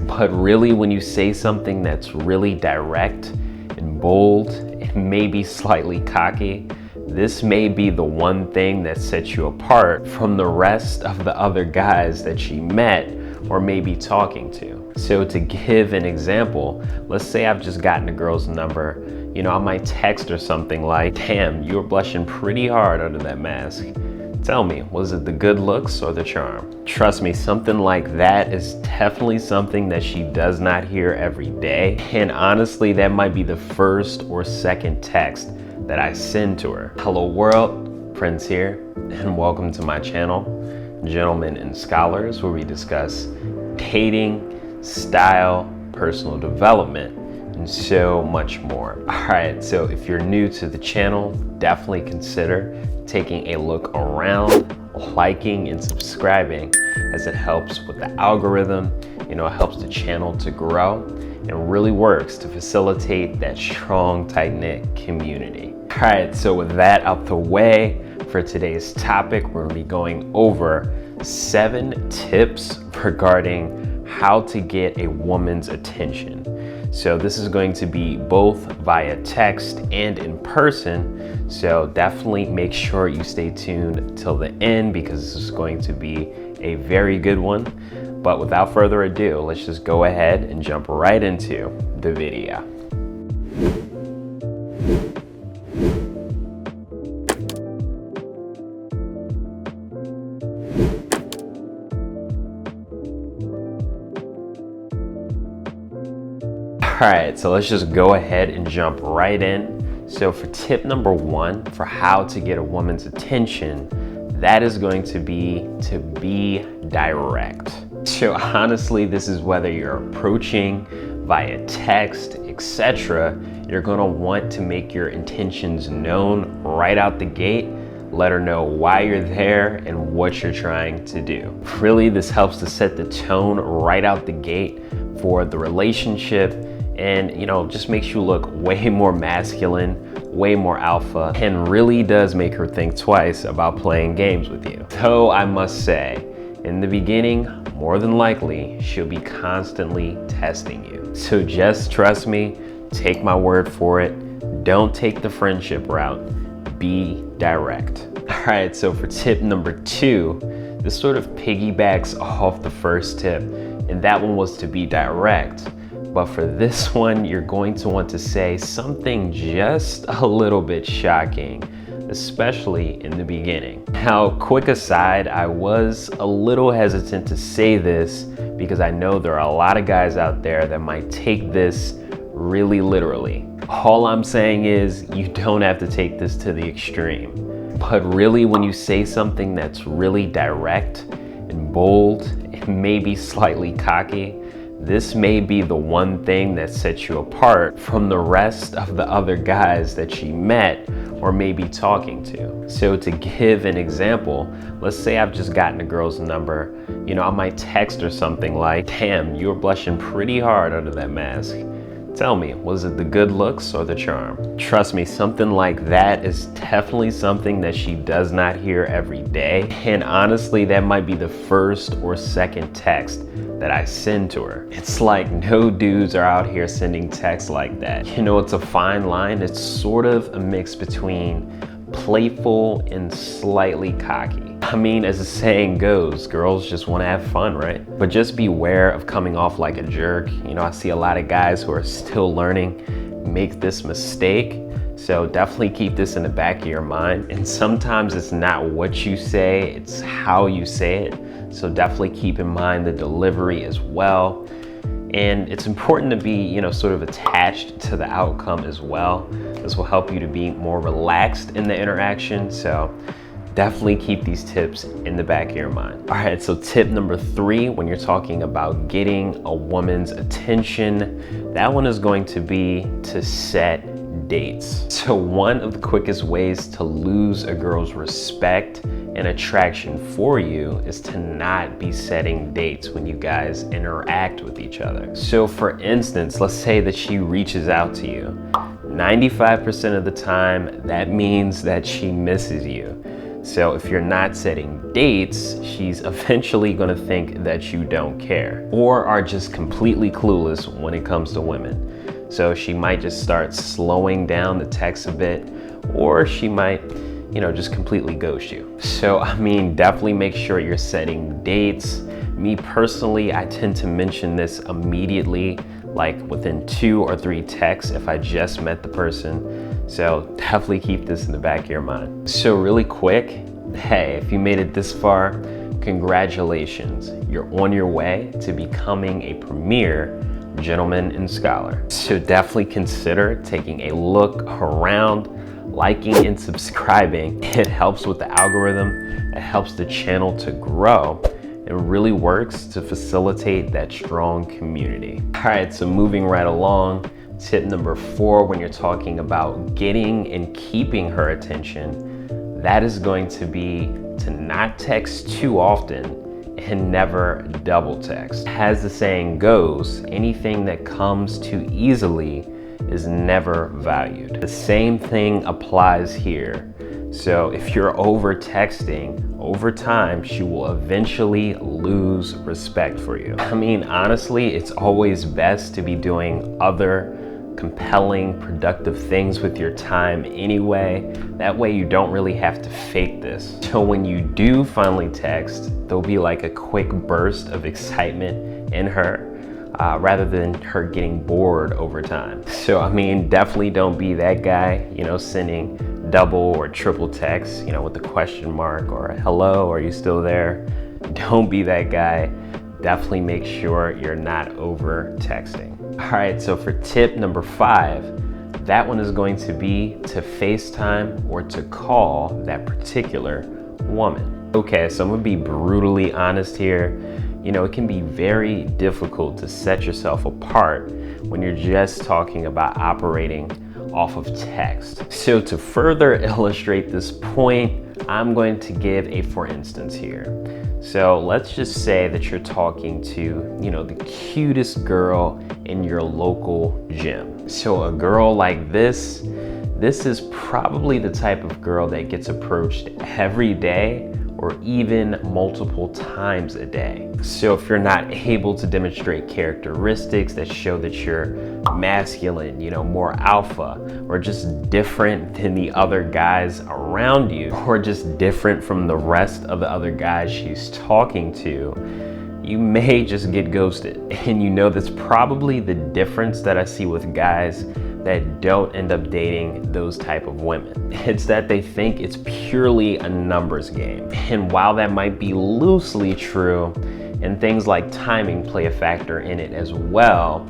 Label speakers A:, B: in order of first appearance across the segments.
A: But really, when you say something that's really direct and bold and maybe slightly cocky, this may be the one thing that sets you apart from the rest of the other guys that she met or may be talking to. So to give an example, let's say I've just gotten a girl's number. I might text her something like, "Damn, you were blushing pretty hard under that mask. Tell me, was it the good looks or the charm?" Trust me, something like that is definitely something that she does not hear every day. And honestly, that might be the first or second text that I send to her. Hello world, Prince here, and welcome to my channel, Gentlemen and Scholars, where we discuss dating, style, personal development, and so much more. All right, so if you're new to the channel, definitely consider taking a look around, liking and subscribing, as it helps with the algorithm. It helps the channel to grow and really works to facilitate that strong, tight-knit community. All right, so with that out the way, for today's topic, we're gonna be going over 7 tips regarding how to get a woman's attention. So this is going to be both via text and in person. So definitely make sure you stay tuned till the end because this is going to be a very good one. But without further ado, let's just go ahead and jump right into the video. All right, so let's just go ahead and jump right in. So for tip number 1 for how to get a woman's attention, that is going to be direct. So honestly, this is whether you're approaching via text, etc. You're gonna want to make your intentions known right out the gate. Let her know why you're there and what you're trying to do. Really, this helps to set the tone right out the gate for the relationship, and just makes you look way more masculine, way more alpha, and really does make her think twice about playing games with you. Though I must say, in the beginning, more than likely, she'll be constantly testing you. So just trust me, take my word for it. Don't take the friendship route, be direct. All right, so for tip number 2, this sort of piggybacks off the first tip, and that one was to be direct. But for this one, you're going to want to say something just a little bit shocking, especially in the beginning. Now, quick aside, I was a little hesitant to say this because I know there are a lot of guys out there that might take this really literally. All I'm saying is you don't have to take this to the extreme. But really, when you say something that's really direct and bold and maybe slightly cocky, this may be the one thing that sets you apart from the rest of the other guys that she met or may be talking to. So to give an example, let's say I've just gotten a girl's number. I might text her something like, "Damn, you were blushing pretty hard under that mask. Tell me, was it the good looks or the charm?" Trust me, something like that is definitely something that she does not hear every day. And honestly, that might be the first or second text that I send to her. It's like no dudes are out here sending texts like that. It's a fine line. It's sort of a mix between playful and slightly cocky. I mean, as the saying goes, girls just want to have fun, right? But just beware of coming off like a jerk. I see a lot of guys who are still learning make this mistake. So definitely keep this in the back of your mind. And sometimes it's not what you say, it's how you say it. So definitely keep in mind the delivery as well. And it's important to be, sort of attached to the outcome as well. This will help you to be more relaxed in the interaction. So definitely keep these tips in the back of your mind. All right, so tip number 3, when you're talking about getting a woman's attention, that one is going to be to set dates. So one of the quickest ways to lose a girl's respect and attraction for you is to not be setting dates when you guys interact with each other. So for instance, let's say that she reaches out to you. 95% of the time, that means that she misses you. So if you're not setting dates, she's eventually gonna think that you don't care or are just completely clueless when it comes to women. So she might just start slowing down the text a bit, or she might, just completely ghost you. So, definitely make sure you're setting dates. Me personally, I tend to mention this immediately, like within 2 or 3 texts if I just met the person. So definitely keep this in the back of your mind. So really quick, hey, if you made it this far, congratulations. You're on your way to becoming a premier gentleman and scholar. So definitely consider taking a look around, liking and subscribing. It helps with the algorithm. It helps the channel to grow. It really works to facilitate that strong community. All right, so moving right along, tip number 4, when you're talking about getting and keeping her attention, that is going to be to not text too often and never double text. As the saying goes, anything that comes too easily is never valued. The same thing applies here. So if you're over texting, over time, she will eventually lose respect for you. Honestly, it's always best to be doing other compelling, productive things with your time anyway. That way you don't really have to fake this. So when you do finally text, there'll be like a quick burst of excitement in her, rather than her getting bored over time. So definitely don't be that guy, sending double or triple text, with the question mark or hello, are you still there? Don't be that guy. Definitely make sure you're not over texting. All right, so for tip number 5, that one is going to be to FaceTime or to call that particular woman. Okay, so I'm gonna be brutally honest here. It can be very difficult to set yourself apart when you're just talking about operating off of text. So to further illustrate this point, I'm going to give a for instance here. So let's just say that you're talking to, the cutest girl in your local gym. So a girl like this is probably the type of girl that gets approached every day or even multiple times a day. So if you're not able to demonstrate characteristics that show that you're masculine, more alpha, or just different than the other guys around you, or just different from the rest of the other guys she's talking to, you may just get ghosted. And that's probably the difference that I see with guys that don't end up dating those type of women. It's that they think it's purely a numbers game. And while that might be loosely true, and things like timing play a factor in it as well,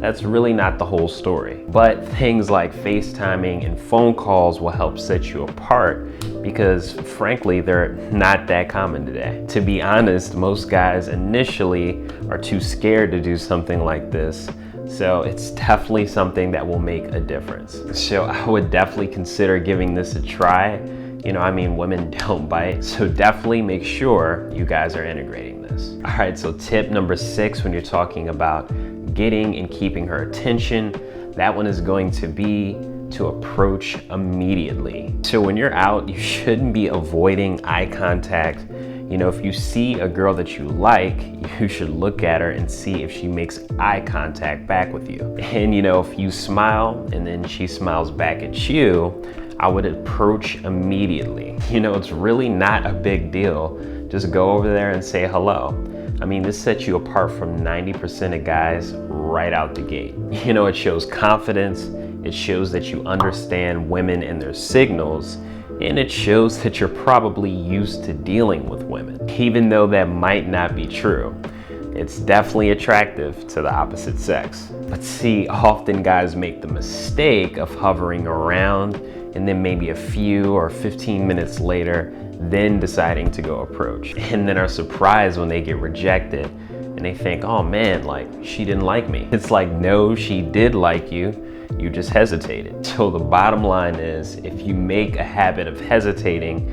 A: that's really not the whole story. But things like FaceTiming and phone calls will help set you apart because frankly, they're not that common today. To be honest, most guys initially are too scared to do something like this. So it's definitely something that will make a difference. So I would definitely consider giving this a try. Women don't bite. So definitely make sure you guys are integrating this. All right, so tip number 6, when you're talking about getting and keeping her attention, that one is going to be to approach immediately. So when you're out, you shouldn't be avoiding eye contact. If you see a girl that you like, you should look at her and see if she makes eye contact back with you. And if you smile and then she smiles back at you, I would approach immediately. It's really not a big deal. Just go over there and say hello. This sets you apart from 90% of guys right out the gate. It shows confidence. It shows that you understand women and their signals. And it shows that you're probably used to dealing with women, even though that might not be true. It's definitely attractive to the opposite sex. But see, often guys make the mistake of hovering around and then maybe a few or 15 minutes later, then deciding to go approach. And then are surprised when they get rejected and they think, oh man, she didn't like me. It's like, no, she did like you. You just hesitated. So the bottom line is, if you make a habit of hesitating,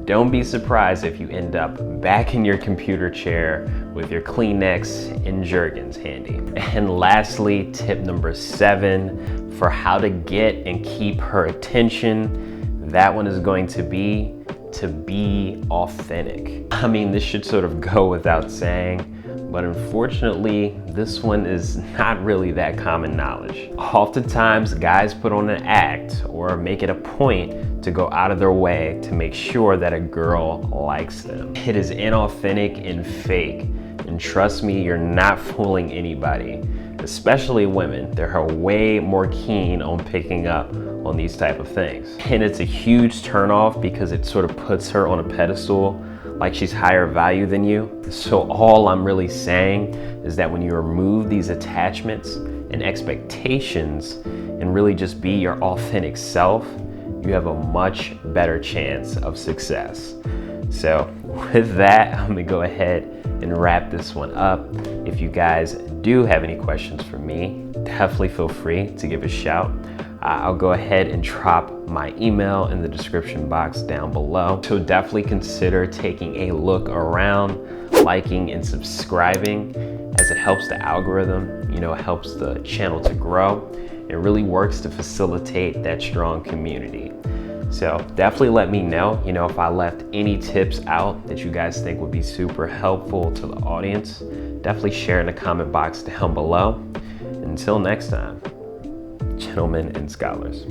A: don't be surprised if you end up back in your computer chair with your Kleenex and Jergens handy. And lastly, tip number 7 for how to get and keep her attention, that one is going to be to be authentic. I mean, this should sort of go without saying, but unfortunately, this one is not really that common knowledge. Oftentimes, guys put on an act or make it a point to go out of their way to make sure that a girl likes them. It is inauthentic and fake, and trust me, you're not fooling anybody, especially women. They're way more keen on picking up on these type of things. And it's a huge turnoff because it sort of puts her on a pedestal like she's higher value than you. So all I'm really saying is that when you remove these attachments and expectations and really just be your authentic self, you have a much better chance of success. So with that, I'm gonna go ahead and wrap this one up. If you guys do have any questions for me, definitely feel free to give a shout. I'll go ahead and drop my email in the description box down below. So definitely consider taking a look around, liking and subscribing, as it helps the algorithm, it helps the channel to grow. It really works to facilitate that strong community. So definitely let me know, if I left any tips out that you guys think would be super helpful to the audience. Definitely share in the comment box down below. Until next time, gentlemen and scholars.